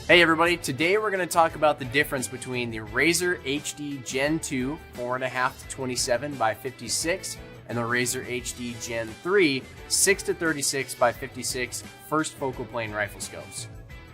Hey everybody, today we're going to talk about the difference between the Razor HD Gen 2 4.5 to 27 by 56 and the Razor HD Gen 3 6 to 36 by 56 first focal plane rifle scopes.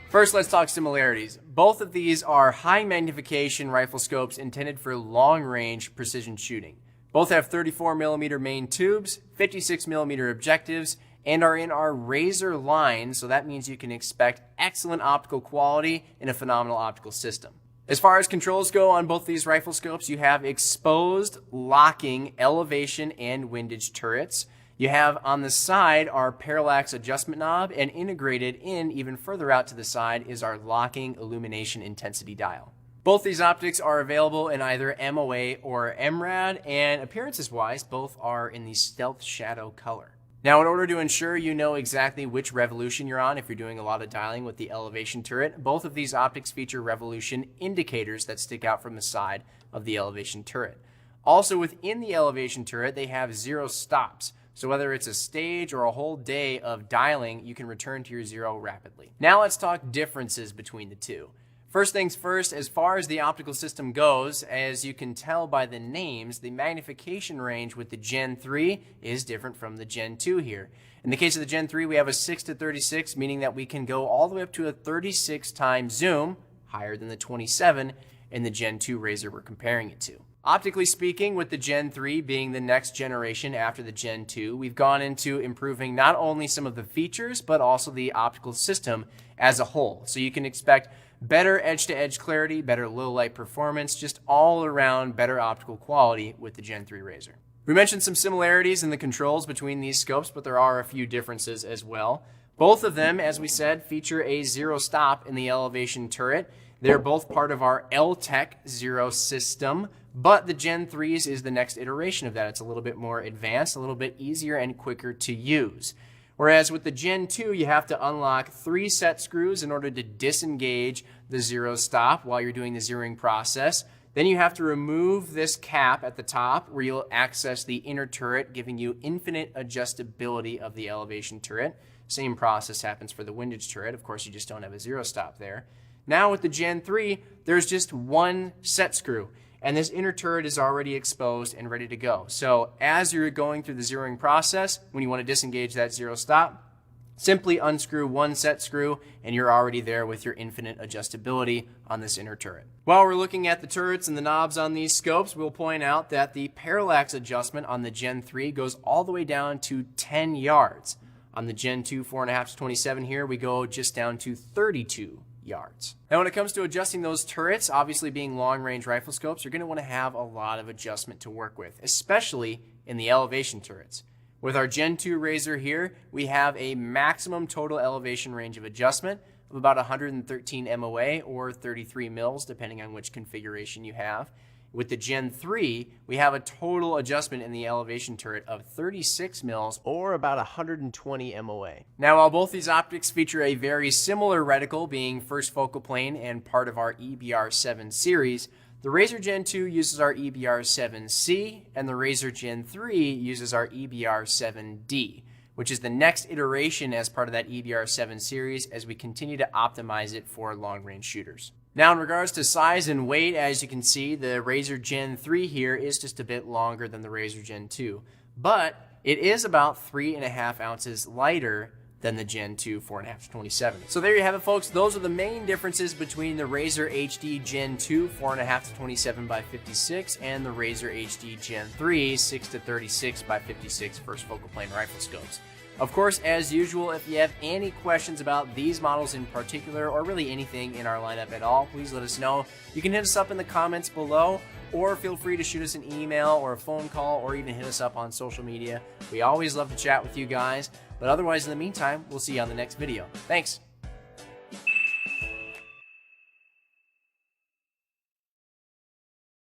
First, let's talk similarities. Both of these are high magnification rifle scopes intended for long range precision shooting. Both have 34mm main tubes, 56mm objectives, and are in our Razor line, so that means you can expect excellent optical quality in a phenomenal optical system. As far as controls go on both these rifle scopes, you have exposed, locking, elevation, and windage turrets. You have on the side our parallax adjustment knob, and integrated in even further out to the side is our locking illumination intensity dial. Both these optics are available in either MOA or MRAD, and appearances-wise, both are in the stealth shadow color. Now, in order to ensure you know exactly which revolution you're on if you're doing a lot of dialing with the elevation turret, both of these optics feature revolution indicators that stick out from the side of the elevation turret. Also, within the elevation turret, they have 0 stops. So whether it's a stage or a whole day of dialing, you can return to your 0 rapidly. Now let's talk differences between the two. First things first, as far as the optical system goes, as you can tell by the names, the magnification range with the Gen 3 is different from the Gen 2 here. In the case of the Gen 3, we have a 6 to 36, meaning that we can go all the way up to a 36 times zoom, higher than the 27 in the Gen 2 Razor we're comparing it to. Optically speaking, with the Gen 3 being the next generation after the Gen 2, we've gone into improving not only some of the features, but also the optical system as a whole. So you can expect better edge-to-edge clarity, better low-light performance, just all around better optical quality with the Gen 3 Razor. We mentioned some similarities in the controls between these scopes, but there are a few differences as well. Both of them, as we said, feature a 0 stop in the elevation turret. They're both part of our L-Tec 0 system, but the Gen 3's is the next iteration of that. It's a little bit more advanced, a little bit easier and quicker to use. Whereas with the Gen 2, you have to unlock 3 set screws in order to disengage the 0 stop while you're doing the zeroing process. Then you have to remove this cap at the top where you'll access the inner turret, giving you infinite adjustability of the elevation turret. Same process happens for the windage turret. Of course, you just don't have a 0 stop there. Now with the Gen 3, there's just 1 set screw, and this inner turret is already exposed and ready to go. So as you're going through the zeroing process, when you want to disengage that 0 stop, simply unscrew 1 set screw and you're already there with your infinite adjustability on this inner turret. While we're looking at the turrets and the knobs on these scopes, we'll point out that the parallax adjustment on the Gen 3 goes all the way down to 10 yards. On the Gen 2 4.5 to 27 here, we go just down to 32 yards. Now when it comes to adjusting those turrets, obviously being long-range rifle scopes, you're going to want to have a lot of adjustment to work with, especially in the elevation turrets. With our Gen 2 Razor here, we have a maximum total elevation range of adjustment of about 113 MOA or 33 mils, depending on which configuration you have. With the Gen 3, we have a total adjustment in the elevation turret of 36 mils or about 120 MOA. Now, while both these optics feature a very similar reticle, being first focal plane and part of our EBR7 series, the Razor Gen 2 uses our EBR7C and the Razor Gen 3 uses our EBR7D, which is the next iteration as part of that EBR7 series as we continue to optimize it for long-range shooters. Now, in regards to size and weight, as you can see, the Razor Gen 3 here is just a bit longer than the Razor Gen 2, but it is about 3.5 ounces lighter than the Gen 2 4.5 to 27. So there you have it, folks. Those are the main differences between the Razor HD Gen 2 4.5 to 27 by 56 and the Razor HD Gen 3 6 to 36 by 56 first focal plane rifle scopes. Of course, as usual, if you have any questions about these models in particular, or really anything in our lineup at all, please let us know. You can hit us up in the comments below, or feel free to shoot us an email or a phone call, or even hit us up on social media. We always love to chat with you guys, but otherwise, in the meantime, we'll see you on the next video. Thanks!